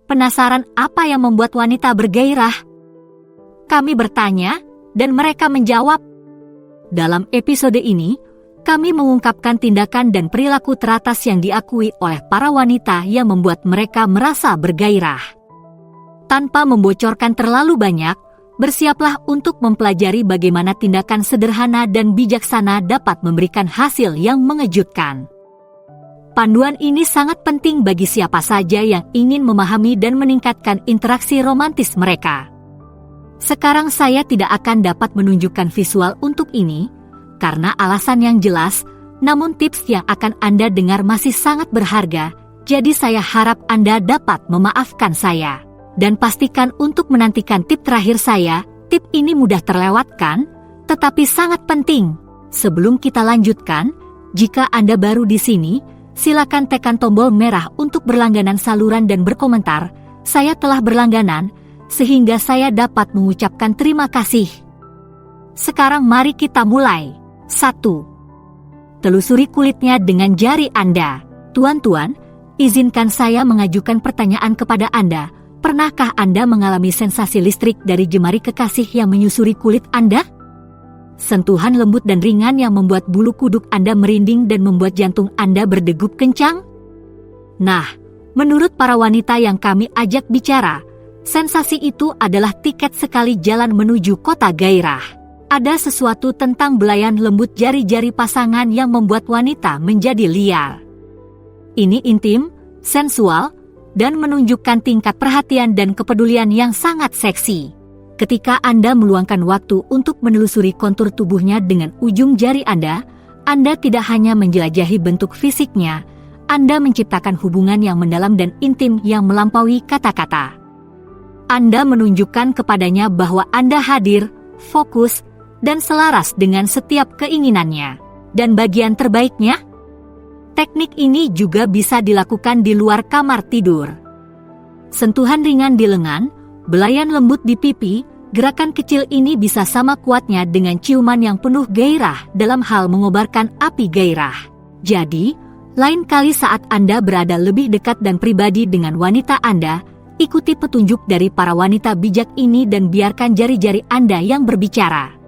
Penasaran apa yang membuat wanita bergairah? Kami bertanya, dan mereka menjawab. Dalam episode ini, kami mengungkapkan tindakan dan perilaku teratas yang diakui oleh para wanita yang membuat mereka merasa bergairah. Tanpa membocorkan terlalu banyak, bersiaplah untuk mempelajari bagaimana tindakan sederhana dan bijaksana dapat memberikan hasil yang mengejutkan. Panduan ini sangat penting bagi siapa saja yang ingin memahami dan meningkatkan interaksi romantis mereka. Sekarang saya tidak akan dapat menunjukkan visual untuk ini, karena alasan yang jelas, namun tips yang akan Anda dengar masih sangat berharga, jadi saya harap Anda dapat memaafkan saya. Dan pastikan untuk menantikan tip terakhir saya, tip ini mudah terlewatkan, tetapi sangat penting. Sebelum kita lanjutkan, jika Anda baru di sini, silakan tekan tombol merah untuk berlangganan saluran dan berkomentar, saya telah berlangganan, sehingga saya dapat mengucapkan terima kasih. Sekarang mari kita mulai. 1. Telusuri kulitnya dengan jari Anda. Tuan-tuan, izinkan saya mengajukan pertanyaan kepada Anda. Pernahkah Anda mengalami sensasi listrik dari jemari kekasih yang menyusuri kulit Anda? Sentuhan lembut dan ringan yang membuat bulu kuduk Anda merinding dan membuat jantung Anda berdegup kencang? Nah, menurut para wanita yang kami ajak bicara, sensasi itu adalah tiket sekali jalan menuju kota gairah. Ada sesuatu tentang belayan lembut jari-jari pasangan yang membuat wanita menjadi liar. Ini intim, sensual, dan menunjukkan tingkat perhatian dan kepedulian yang sangat seksi. Ketika Anda meluangkan waktu untuk menelusuri kontur tubuhnya dengan ujung jari Anda tidak hanya menjelajahi bentuk fisiknya, Anda menciptakan hubungan yang mendalam dan intim yang melampaui kata-kata. Anda menunjukkan kepadanya bahwa Anda hadir, fokus, dan selaras dengan setiap keinginannya. Dan bagian terbaiknya, teknik ini juga bisa dilakukan di luar kamar tidur. Sentuhan ringan di lengan, belayan lembut di pipi, gerakan kecil ini bisa sama kuatnya dengan ciuman yang penuh gairah dalam hal mengobarkan api gairah. Jadi, lain kali saat Anda berada lebih dekat dan pribadi dengan wanita Anda, ikuti petunjuk dari para wanita bijak ini dan biarkan jari-jari Anda yang berbicara.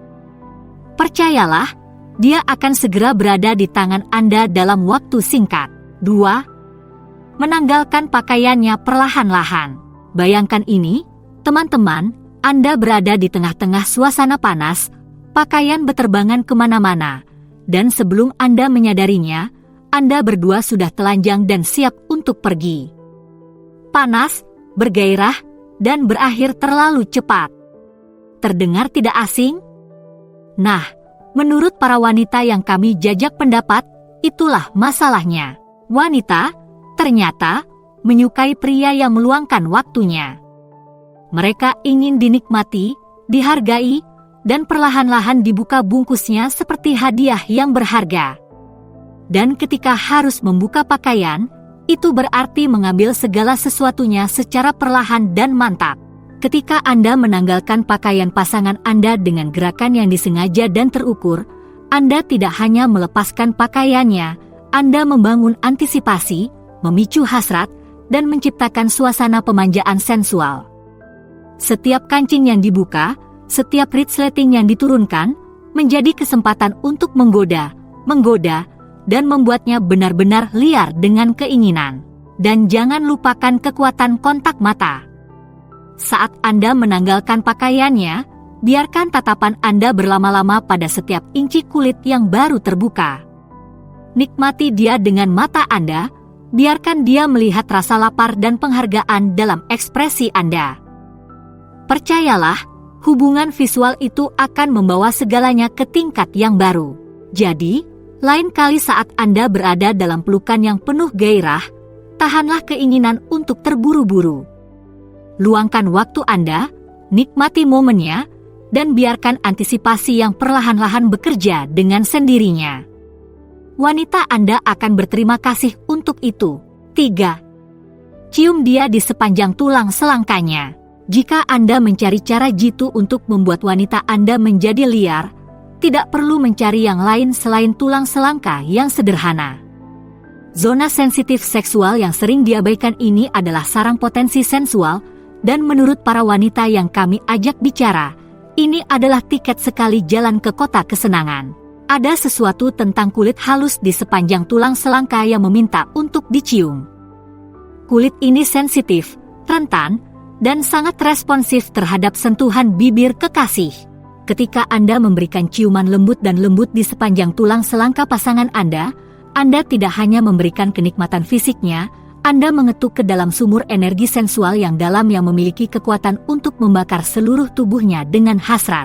Percayalah, dia akan segera berada di tangan Anda dalam waktu singkat. 2. Menanggalkan pakaiannya perlahan-lahan. Bayangkan ini, teman-teman, Anda berada di tengah-tengah suasana panas, pakaian beterbangan kemana-mana, dan sebelum Anda menyadarinya, Anda berdua sudah telanjang dan siap untuk pergi. Panas, bergairah, dan berakhir terlalu cepat. Terdengar tidak asing? Nah, menurut para wanita yang kami jajak pendapat, itulah masalahnya. Wanita, ternyata, menyukai pria yang meluangkan waktunya. Mereka ingin dinikmati, dihargai, dan perlahan-lahan dibuka bungkusnya seperti hadiah yang berharga. Dan ketika harus membuka pakaian, itu berarti mengambil segala sesuatunya secara perlahan dan mantap. Ketika Anda menanggalkan pakaian pasangan Anda dengan gerakan yang disengaja dan terukur, Anda tidak hanya melepaskan pakaiannya, Anda membangun antisipasi, memicu hasrat, dan menciptakan suasana pemanjaan sensual. Setiap kancing yang dibuka, setiap resleting yang diturunkan, menjadi kesempatan untuk menggoda, dan membuatnya benar-benar liar dengan keinginan. Dan jangan lupakan kekuatan kontak mata. Saat Anda menanggalkan pakaiannya, biarkan tatapan Anda berlama-lama pada setiap inci kulit yang baru terbuka. Nikmati dia dengan mata Anda, biarkan dia melihat rasa lapar dan penghargaan dalam ekspresi Anda. Percayalah, hubungan visual itu akan membawa segalanya ke tingkat yang baru. Jadi, lain kali saat Anda berada dalam pelukan yang penuh gairah, tahanlah keinginan untuk terburu-buru. Luangkan waktu Anda, nikmati momennya, dan biarkan antisipasi yang perlahan-lahan bekerja dengan sendirinya. Wanita Anda akan berterima kasih untuk itu. 3. Cium dia di sepanjang tulang selangkanya. Jika Anda mencari cara jitu untuk membuat wanita Anda menjadi liar, tidak perlu mencari yang lain selain tulang selangka yang sederhana. Zona sensitif seksual yang sering diabaikan ini adalah sarang potensi sensual, dan menurut para wanita yang kami ajak bicara, ini adalah tiket sekali jalan ke kota kesenangan. Ada sesuatu tentang kulit halus di sepanjang tulang selangka yang meminta untuk dicium. Kulit ini sensitif, rentan, dan sangat responsif terhadap sentuhan bibir kekasih. Ketika Anda memberikan ciuman lembut dan lembut di sepanjang tulang selangka pasangan Anda tidak hanya memberikan kenikmatan fisiknya, Anda mengetuk ke dalam sumur energi sensual yang dalam yang memiliki kekuatan untuk membakar seluruh tubuhnya dengan hasrat.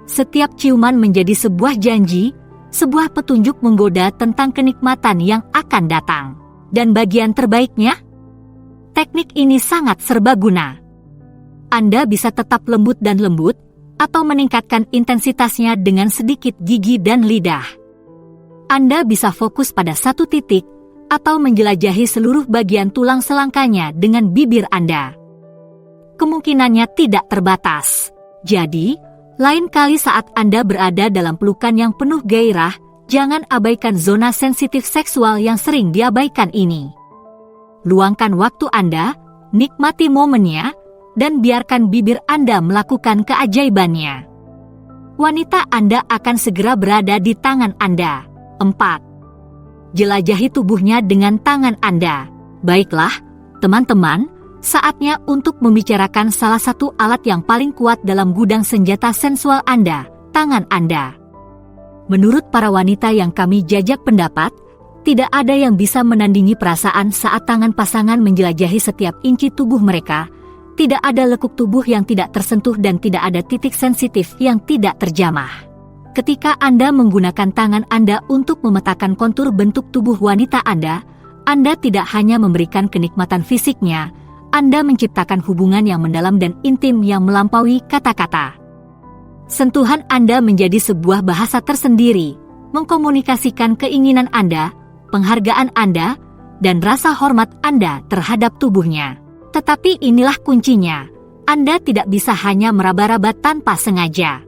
Setiap ciuman menjadi sebuah janji, sebuah petunjuk menggoda tentang kenikmatan yang akan datang. Dan bagian terbaiknya, teknik ini sangat serbaguna. Anda bisa tetap lembut dan lembut, atau meningkatkan intensitasnya dengan sedikit gigi dan lidah. Anda bisa fokus pada satu titik, atau menjelajahi seluruh bagian tulang selangkanya dengan bibir Anda. Kemungkinannya tidak terbatas. Jadi, lain kali saat Anda berada dalam pelukan yang penuh gairah, jangan abaikan zona sensitif seksual yang sering diabaikan ini. Luangkan waktu Anda, nikmati momennya, dan biarkan bibir Anda melakukan keajaibannya. Wanita Anda akan segera berada di tangan Anda. 4. Jelajahi tubuhnya dengan tangan Anda. Baiklah, teman-teman, saatnya untuk membicarakan salah satu alat yang paling kuat dalam gudang senjata sensual Anda, tangan Anda. Menurut para wanita yang kami jajak pendapat, tidak ada yang bisa menandingi perasaan saat tangan pasangan menjelajahi setiap inci tubuh mereka. Tidak ada lekuk tubuh yang tidak tersentuh dan tidak ada titik sensitif yang tidak terjamah. Ketika Anda menggunakan tangan Anda untuk memetakan kontur bentuk tubuh wanita Anda tidak hanya memberikan kenikmatan fisiknya, Anda menciptakan hubungan yang mendalam dan intim yang melampaui kata-kata. Sentuhan Anda menjadi sebuah bahasa tersendiri, mengkomunikasikan keinginan Anda, penghargaan Anda, dan rasa hormat Anda terhadap tubuhnya. Tetapi inilah kuncinya, Anda tidak bisa hanya meraba-raba tanpa sengaja.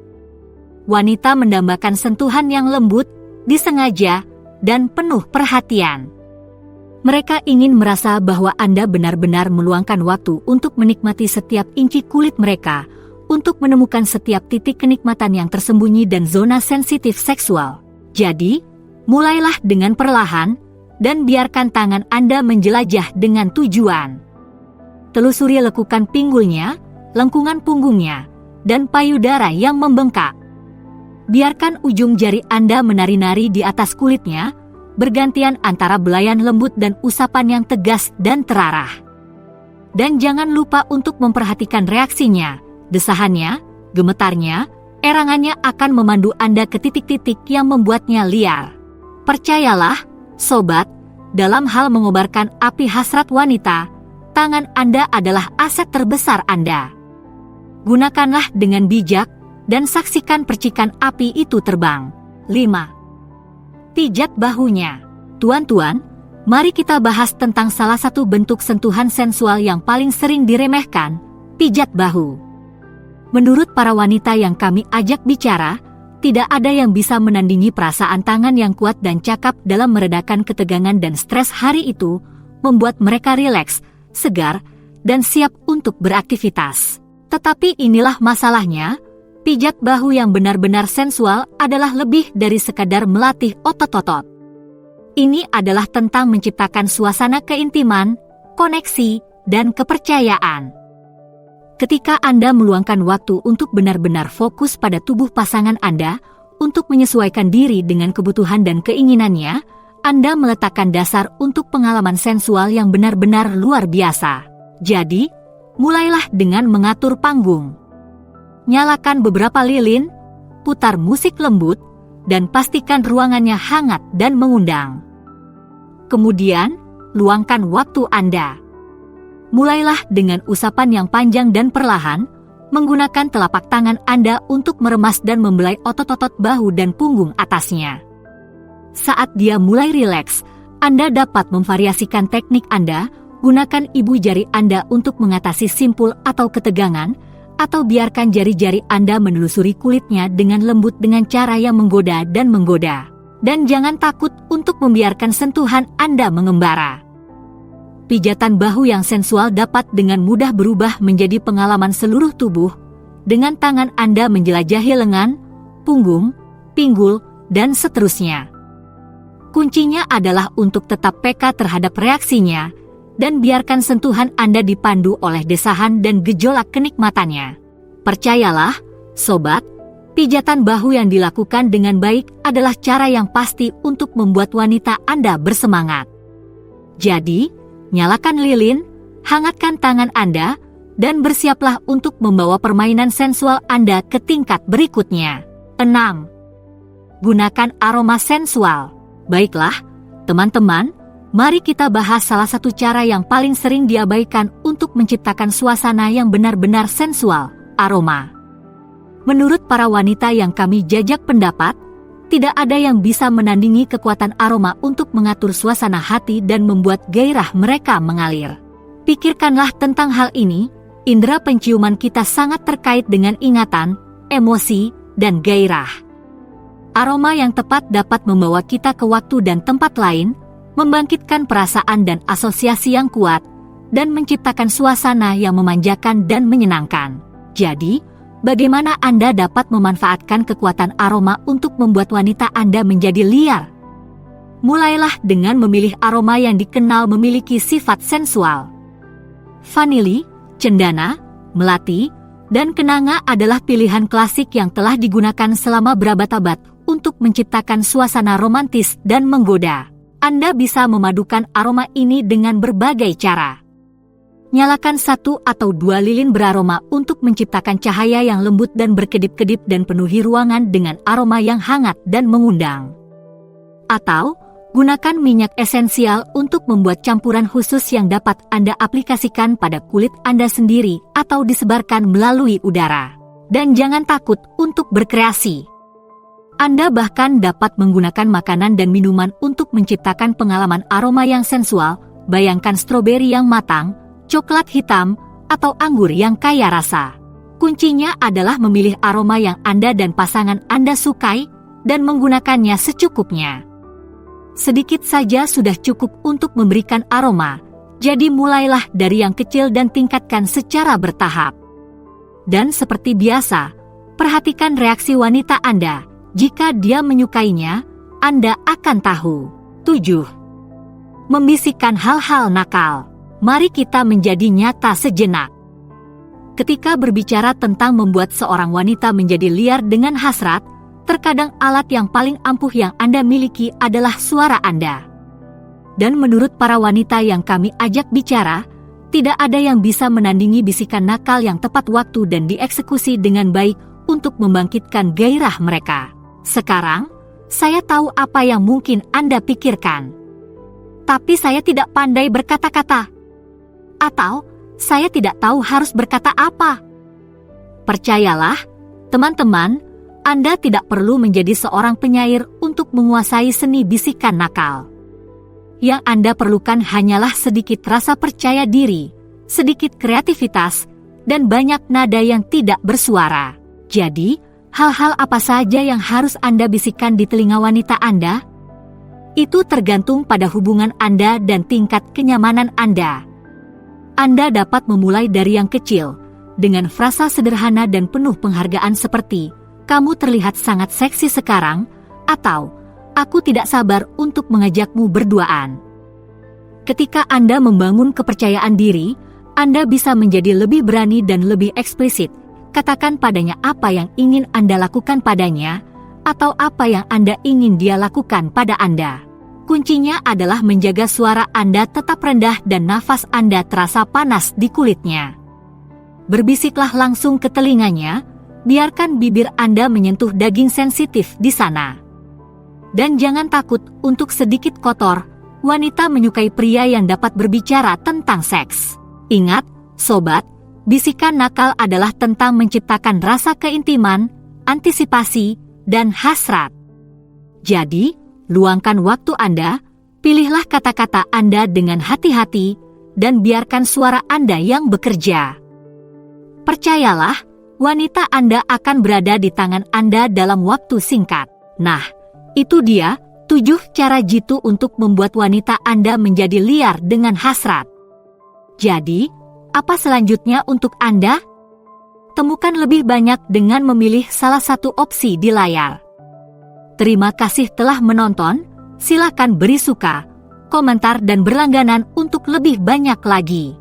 Wanita mendambakan sentuhan yang lembut, disengaja, dan penuh perhatian. Mereka ingin merasa bahwa Anda benar-benar meluangkan waktu untuk menikmati setiap inci kulit mereka, untuk menemukan setiap titik kenikmatan yang tersembunyi dan zona sensitif seksual. Jadi, mulailah dengan perlahan, dan biarkan tangan Anda menjelajah dengan tujuan. Telusuri lekukan pinggulnya, lengkungan punggungnya, dan payudara yang membengkak. Biarkan ujung jari Anda menari-nari di atas kulitnya, bergantian antara belayan lembut dan usapan yang tegas dan terarah. Dan jangan lupa untuk memperhatikan reaksinya, desahannya, gemetarnya, erangannya akan memandu Anda ke titik-titik yang membuatnya liar. Percayalah, sobat, dalam hal mengobarkan api hasrat wanita, tangan Anda adalah aset terbesar Anda. Gunakanlah dengan bijak, dan saksikan percikan api itu terbang. 5. Pijat bahunya. Tuan-tuan, mari kita bahas tentang salah satu bentuk sentuhan sensual yang paling sering diremehkan, pijat bahu. Menurut para wanita yang kami ajak bicara, tidak ada yang bisa menandingi perasaan tangan yang kuat dan cakap dalam meredakan ketegangan dan stres hari itu, membuat mereka rileks, segar, dan siap untuk beraktivitas. Tetapi inilah masalahnya, pijat bahu yang benar-benar sensual adalah lebih dari sekadar melatih otot-otot. Ini adalah tentang menciptakan suasana keintiman, koneksi, dan kepercayaan. Ketika Anda meluangkan waktu untuk benar-benar fokus pada tubuh pasangan Anda, untuk menyesuaikan diri dengan kebutuhan dan keinginannya, Anda meletakkan dasar untuk pengalaman sensual yang benar-benar luar biasa. Jadi, mulailah dengan mengatur panggung. Nyalakan beberapa lilin, putar musik lembut, dan pastikan ruangannya hangat dan mengundang. Kemudian, luangkan waktu Anda. Mulailah dengan usapan yang panjang dan perlahan, menggunakan telapak tangan Anda untuk meremas dan membelai otot-otot bahu dan punggung atasnya. Saat dia mulai rileks, Anda dapat memvariasikan teknik Anda, gunakan ibu jari Anda untuk mengatasi simpul atau ketegangan, atau biarkan jari-jari Anda menelusuri kulitnya dengan lembut dengan cara yang menggoda dan menggoda. Dan jangan takut untuk membiarkan sentuhan Anda mengembara. Pijatan bahu yang sensual dapat dengan mudah berubah menjadi pengalaman seluruh tubuh, dengan tangan Anda menjelajahi lengan, punggung, pinggul, dan seterusnya. Kuncinya adalah untuk tetap peka terhadap reaksinya, dan biarkan sentuhan Anda dipandu oleh desahan dan gejolak kenikmatannya. Percayalah, sobat, pijatan bahu yang dilakukan dengan baik adalah cara yang pasti untuk membuat wanita Anda bersemangat. Jadi, nyalakan lilin, hangatkan tangan Anda, dan bersiaplah untuk membawa permainan sensual Anda ke tingkat berikutnya. 6. Gunakan aroma sensual. Baiklah, teman-teman, mari kita bahas salah satu cara yang paling sering diabaikan untuk menciptakan suasana yang benar-benar sensual, aroma. Menurut para wanita yang kami jajak pendapat, tidak ada yang bisa menandingi kekuatan aroma untuk mengatur suasana hati dan membuat gairah mereka mengalir. Pikirkanlah tentang hal ini, indera penciuman kita sangat terkait dengan ingatan, emosi, dan gairah. Aroma yang tepat dapat membawa kita ke waktu dan tempat lain, membangkitkan perasaan dan asosiasi yang kuat, dan menciptakan suasana yang memanjakan dan menyenangkan. Jadi, bagaimana Anda dapat memanfaatkan kekuatan aroma untuk membuat wanita Anda menjadi liar? Mulailah dengan memilih aroma yang dikenal memiliki sifat sensual. Vanili, cendana, melati, dan kenanga adalah pilihan klasik yang telah digunakan selama berabad-abad untuk menciptakan suasana romantis dan menggoda. Anda bisa memadukan aroma ini dengan berbagai cara. Nyalakan 1 atau 2 lilin beraroma untuk menciptakan cahaya yang lembut dan berkedip-kedip dan penuhi ruangan dengan aroma yang hangat dan mengundang. Atau, gunakan minyak esensial untuk membuat campuran khusus yang dapat Anda aplikasikan pada kulit Anda sendiri atau disebarkan melalui udara. Dan jangan takut untuk berkreasi. Anda bahkan dapat menggunakan makanan dan minuman untuk menciptakan pengalaman aroma yang sensual, bayangkan stroberi yang matang, coklat hitam, atau anggur yang kaya rasa. Kuncinya adalah memilih aroma yang Anda dan pasangan Anda sukai, dan menggunakannya secukupnya. Sedikit saja sudah cukup untuk memberikan aroma, jadi mulailah dari yang kecil dan tingkatkan secara bertahap. Dan seperti biasa, perhatikan reaksi wanita Anda. Jika dia menyukainya, Anda akan tahu. 7. Membisikkan hal-hal nakal. Mari kita menjadi nyata sejenak. Ketika berbicara tentang membuat seorang wanita menjadi liar dengan hasrat, terkadang alat yang paling ampuh yang Anda miliki adalah suara Anda. Dan menurut para wanita yang kami ajak bicara, tidak ada yang bisa menandingi bisikan nakal yang tepat waktu dan dieksekusi dengan baik untuk membangkitkan gairah mereka. Sekarang, saya tahu apa yang mungkin Anda pikirkan. Tapi saya tidak pandai berkata-kata. Atau, saya tidak tahu harus berkata apa. Percayalah, teman-teman, Anda tidak perlu menjadi seorang penyair untuk menguasai seni bisikan nakal. Yang Anda perlukan hanyalah sedikit rasa percaya diri, sedikit kreativitas, dan banyak nada yang tidak bersuara. Jadi, hal-hal apa saja yang harus Anda bisikkan di telinga wanita Anda? Itu tergantung pada hubungan Anda dan tingkat kenyamanan Anda. Anda dapat memulai dari yang kecil, dengan frasa sederhana dan penuh penghargaan seperti, "Kamu terlihat sangat seksi sekarang," atau, "Aku tidak sabar untuk mengajakmu berduaan." Ketika Anda membangun kepercayaan diri, Anda bisa menjadi lebih berani dan lebih eksplisit. Katakan padanya apa yang ingin Anda lakukan padanya, atau apa yang Anda ingin dia lakukan pada Anda. Kuncinya adalah menjaga suara Anda tetap rendah dan nafas Anda terasa panas di kulitnya. Berbisiklah langsung ke telinganya, biarkan bibir Anda menyentuh daging sensitif di sana. Dan jangan takut untuk sedikit kotor, wanita menyukai pria yang dapat berbicara tentang seks. Ingat, sobat, bisikan nakal adalah tentang menciptakan rasa keintiman, antisipasi, dan hasrat. Jadi, luangkan waktu Anda, pilihlah kata-kata Anda dengan hati-hati, dan biarkan suara Anda yang bekerja. Percayalah, wanita Anda akan berada di tangan Anda dalam waktu singkat. Nah, itu dia 7 cara jitu untuk membuat wanita Anda menjadi liar dengan hasrat. Jadi, apa selanjutnya untuk Anda? Temukan lebih banyak dengan memilih salah satu opsi di layar. Terima kasih telah menonton. Silakan beri suka, komentar dan berlangganan untuk lebih banyak lagi.